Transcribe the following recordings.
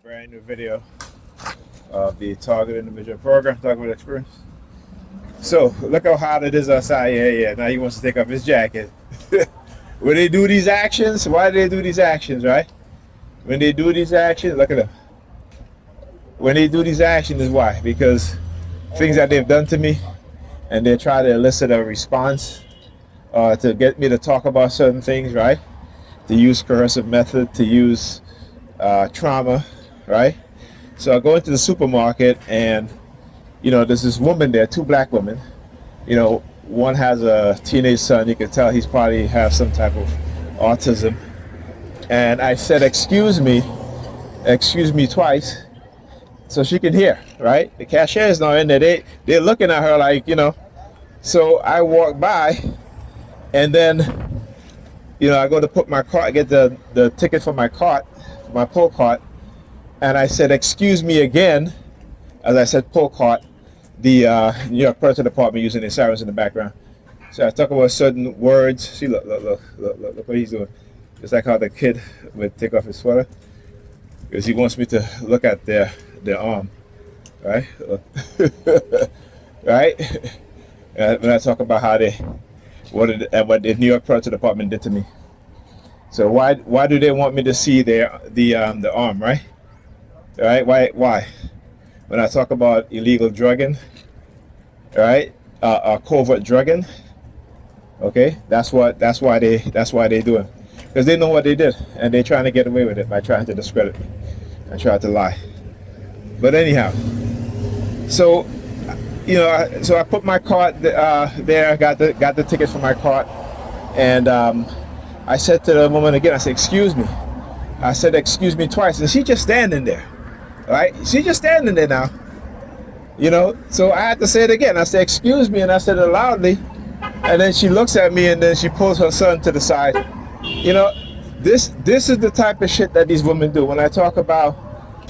Brand new video of the Target Individual Program, Talk about Experience. So, look how hot it is outside. Yeah. Now he wants to take off his jacket. When they do these actions, why do they do these actions, right? When they do these actions, look at them. When they do these actions is why? Because things that they've done to me, and they try to elicit a response to get me to talk about certain things, right? To use coercive method, to use trauma, right? So I go into the supermarket and, there's this woman there, two black women. One has a teenage son. You can tell he's probably have some type of autism. And I said, excuse me twice so she can hear, right? The cashier is not in there. They're looking at her like, So I walk by and then, I go to put my cart, get the ticket for my cart, my pull cart, and I said, excuse me again, as I said pull cart, the New York Purchase Department using the sirens in the background. So I talk about certain words. See, look what he's doing. Just like how the kid would take off his sweater, because he wants me to look at their arm, right? Right? When I talk about how what the New York Purchase Department did to me. So why do they want me to see the arm, right? Right? Why? When I talk about illegal drugging, right? Covert drugging, okay? That's why they do it, because they know what they did, and they're trying to get away with it by trying to discredit me and try to lie. But anyhow, so so I put my cart there, got the ticket for my cart, and I said to the woman again, I said, excuse me. I said, excuse me twice, and she's just standing there, right? She's just standing there now, So I had to say it again. I said, excuse me, and I said it loudly, and then she looks at me, and then she pulls her son to the side. This is the type of shit that these women do. When I talk about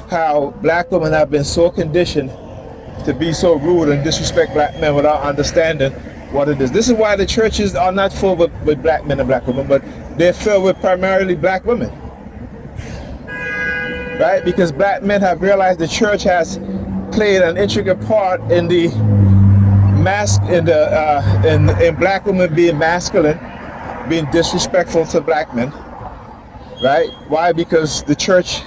how black women have been so conditioned to be so rude and disrespect black men without understanding what it is. This is why the churches are not full with black men and black women, but they're filled with primarily black women, right? Because black men have realized the church has played an intricate part in the in black women being masculine, being disrespectful to black men, right? Why? Because the church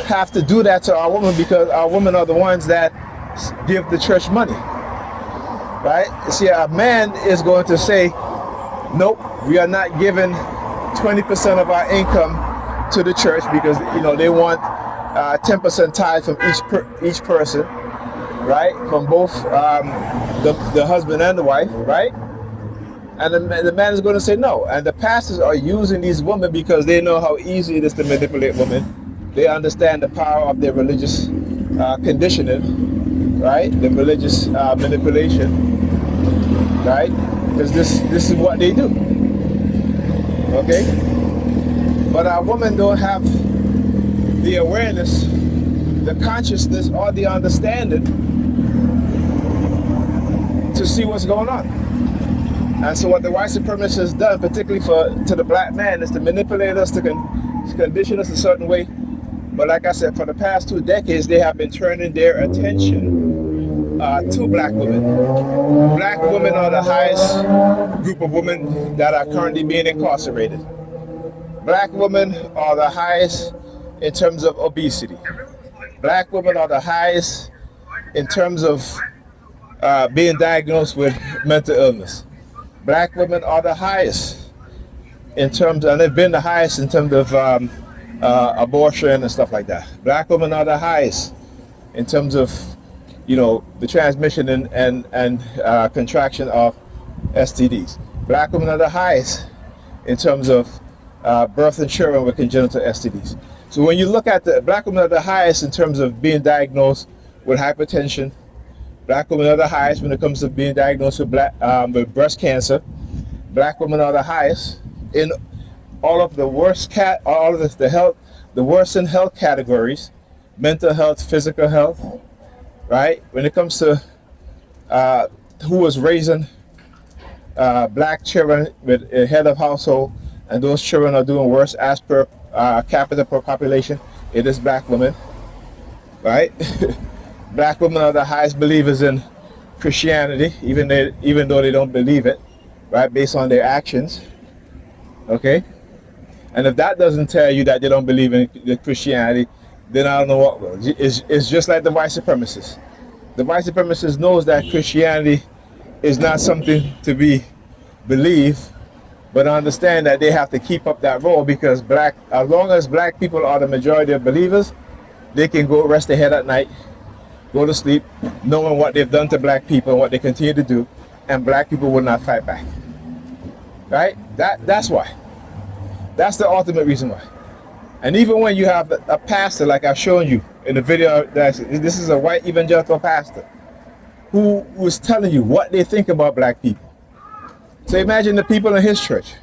have to do that to our women, because our women are the ones that give the church money, right? See, a man is going to say, nope, we are not giving 20% of our income to the church, because they want 10% tithe from each person, right? From both the husband and the wife, right? And the man is going to say no. And the pastors are using these women because they know how easy it is to manipulate women. They understand the power of their religious conditioning, right? The religious manipulation, right? Because this is what they do, okay? But our women don't have the awareness, the consciousness, or the understanding to see what's going on. And so what the white supremacists has done, particularly to the black man, is to manipulate us, to condition us a certain way. But like I said, for the past 2 decades, they have been turning their attention to black women. Black women are the highest group of women that are currently being incarcerated. Black women are the highest in terms of obesity. Black women are the highest in terms of being diagnosed with mental illness. Black women are the highest in terms, and they've been the highest in terms of abortion and stuff like that. Black women are the highest in terms of, the transmission and contraction of STDs. Black women are the highest in terms of birthing children with congenital STDs. So when you look at black women are the highest in terms of being diagnosed with hypertension. Black women are the highest when it comes to being diagnosed with breast cancer. Black women are the highest in all of the worsened health categories: mental health, physical health, right? When it comes to who was raising black children with a head of household, and those children are doing worse as per capita per population, it is black women. right? Black women are the highest believers in Christianity, even though they don't believe it, right? Based on their actions, okay? And if that doesn't tell you that they don't believe in the Christianity, then I don't know what will. It's just like the white supremacists. The white supremacist knows that Christianity is not something to be believed, but understand that they have to keep up that role because as long as black people are the majority of believers, they can go rest their head at night, go to sleep, knowing what they've done to black people and what they continue to do, and black people will not fight back. Right? That's why. That's the ultimate reason why. And even when you have a pastor, like I've shown you in the video, this is a white evangelical pastor who was telling you what they think about black people. So imagine the people in his church.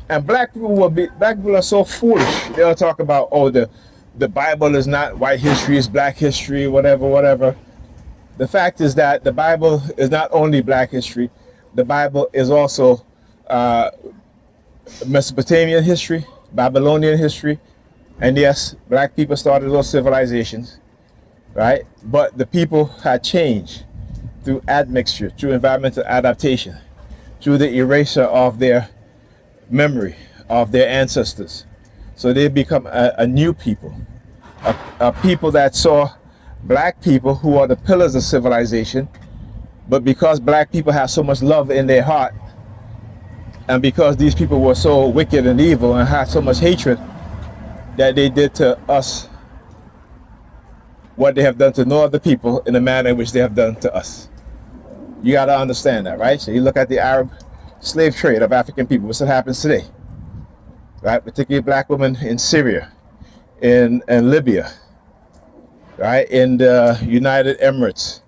And black people are so foolish. They'll talk about, oh, the Bible is not white history, it's black history, whatever. The fact is that the Bible is not only black history, the Bible is also Mesopotamian history, Babylonian history, and yes, black people started those civilizations, right? But the people had changed through admixture, through environmental adaptation, through the erasure of their memory of their ancestors. So they become a new people, a people that saw black people who are the pillars of civilization, but because black people have so much love in their heart, and because these people were so wicked and evil and had so much hatred, that they did to us what they have done to no other people in the manner in which they have done to us. You got to understand that, right? So you look at the Arab slave trade of African people, what's what happens today, right? Particularly black women in Syria, in Libya, right? In the United Emirates,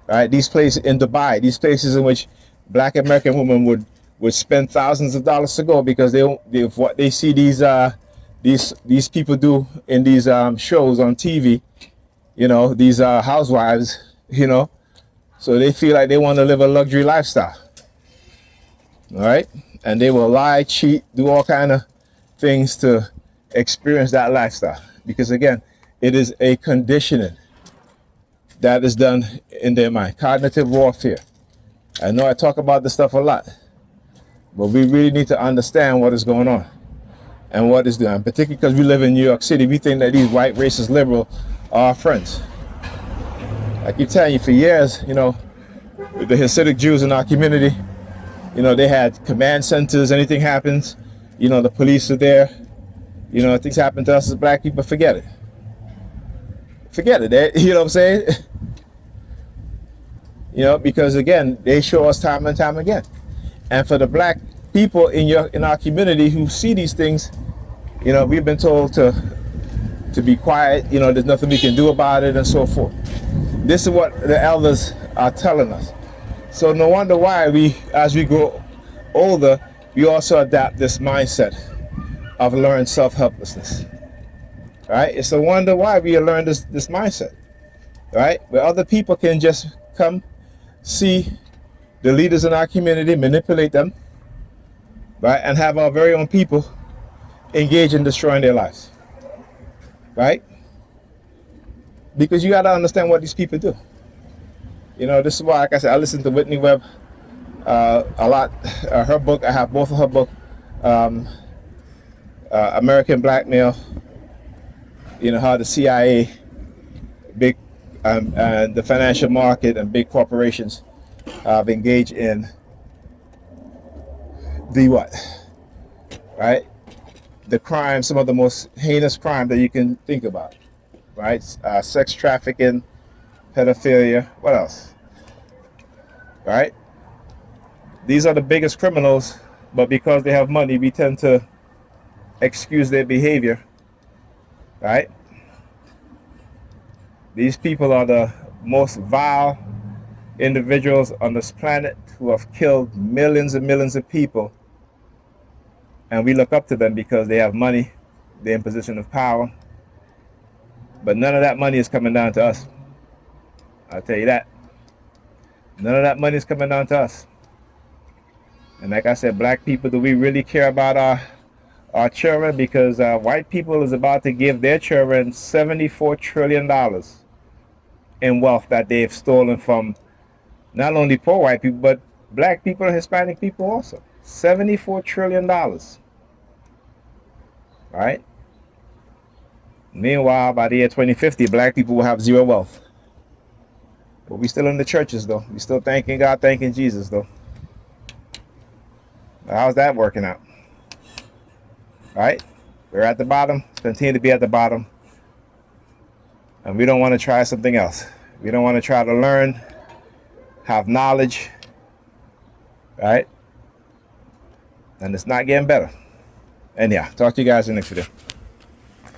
right? These places in Dubai, these places in which black American women would spend thousands of dollars to go because what they see these people do in these shows on TV, you know, these housewives, you know, so they feel like they want to live a luxury lifestyle, all right? And they will lie, cheat, do all kind of things to experience that lifestyle because, again, it is a conditioning that is done in their mind, cognitive warfare. I know I talk about this stuff a lot, but we really need to understand what is going on and what is doing. Particularly because we live in New York City, we think that these white racist liberal are our friends. I keep telling you for years, you know, the Hasidic Jews in our community, you know, they had command centers. Anything happens, you know, the police are there. You know, things happen to us as black people, forget it. Forget it, you know what I'm saying? You know, because again, they show us time and time again. And for the black people in our community who see these things, you know, we've been told to be quiet, you know, there's nothing we can do about it and so forth. This is what the elders are telling us. So no wonder why as we grow older, we also adapt this mindset of learned self-helplessness. Right? It's a wonder why we learn this mindset. Right? Where other people can just come, see the leaders in our community, manipulate them, right? And have our very own people engage in destroying their lives. Right? Because you got to understand what these people do. You know, this is why, like I said, I listen to Whitney Webb a lot. Her book, I have both of her book, American Blackmail, you know, how the CIA, big, and the financial market and big corporations have engaged in the what? Right? The crime, some of the most heinous crime that you can think about. Right? Sex trafficking, pedophilia, what else? Right? These are the biggest criminals, but because they have money, we tend to excuse their behavior. Right? These people are the most vile individuals on this planet who have killed millions and millions of people. And we look up to them because they have money, they're in position of power. But none of that money is coming down to us. I'll tell you that. None of that money is coming down to us. And like I said, black people, do we really care about our children, because white people is about to give their children $74 trillion in wealth that they've stolen from not only poor white people, but black people and Hispanic people also. $74 trillion. Right? Meanwhile, by the year 2050, black people will have zero wealth. But we still in the churches, though. We still thanking God, thanking Jesus, though. How's that working out? Right? We're at the bottom. Continue to be at the bottom. And we don't want to try something else. We don't want to try to learn, have knowledge. Right? And it's not getting better. And yeah, talk to you guys in the next video.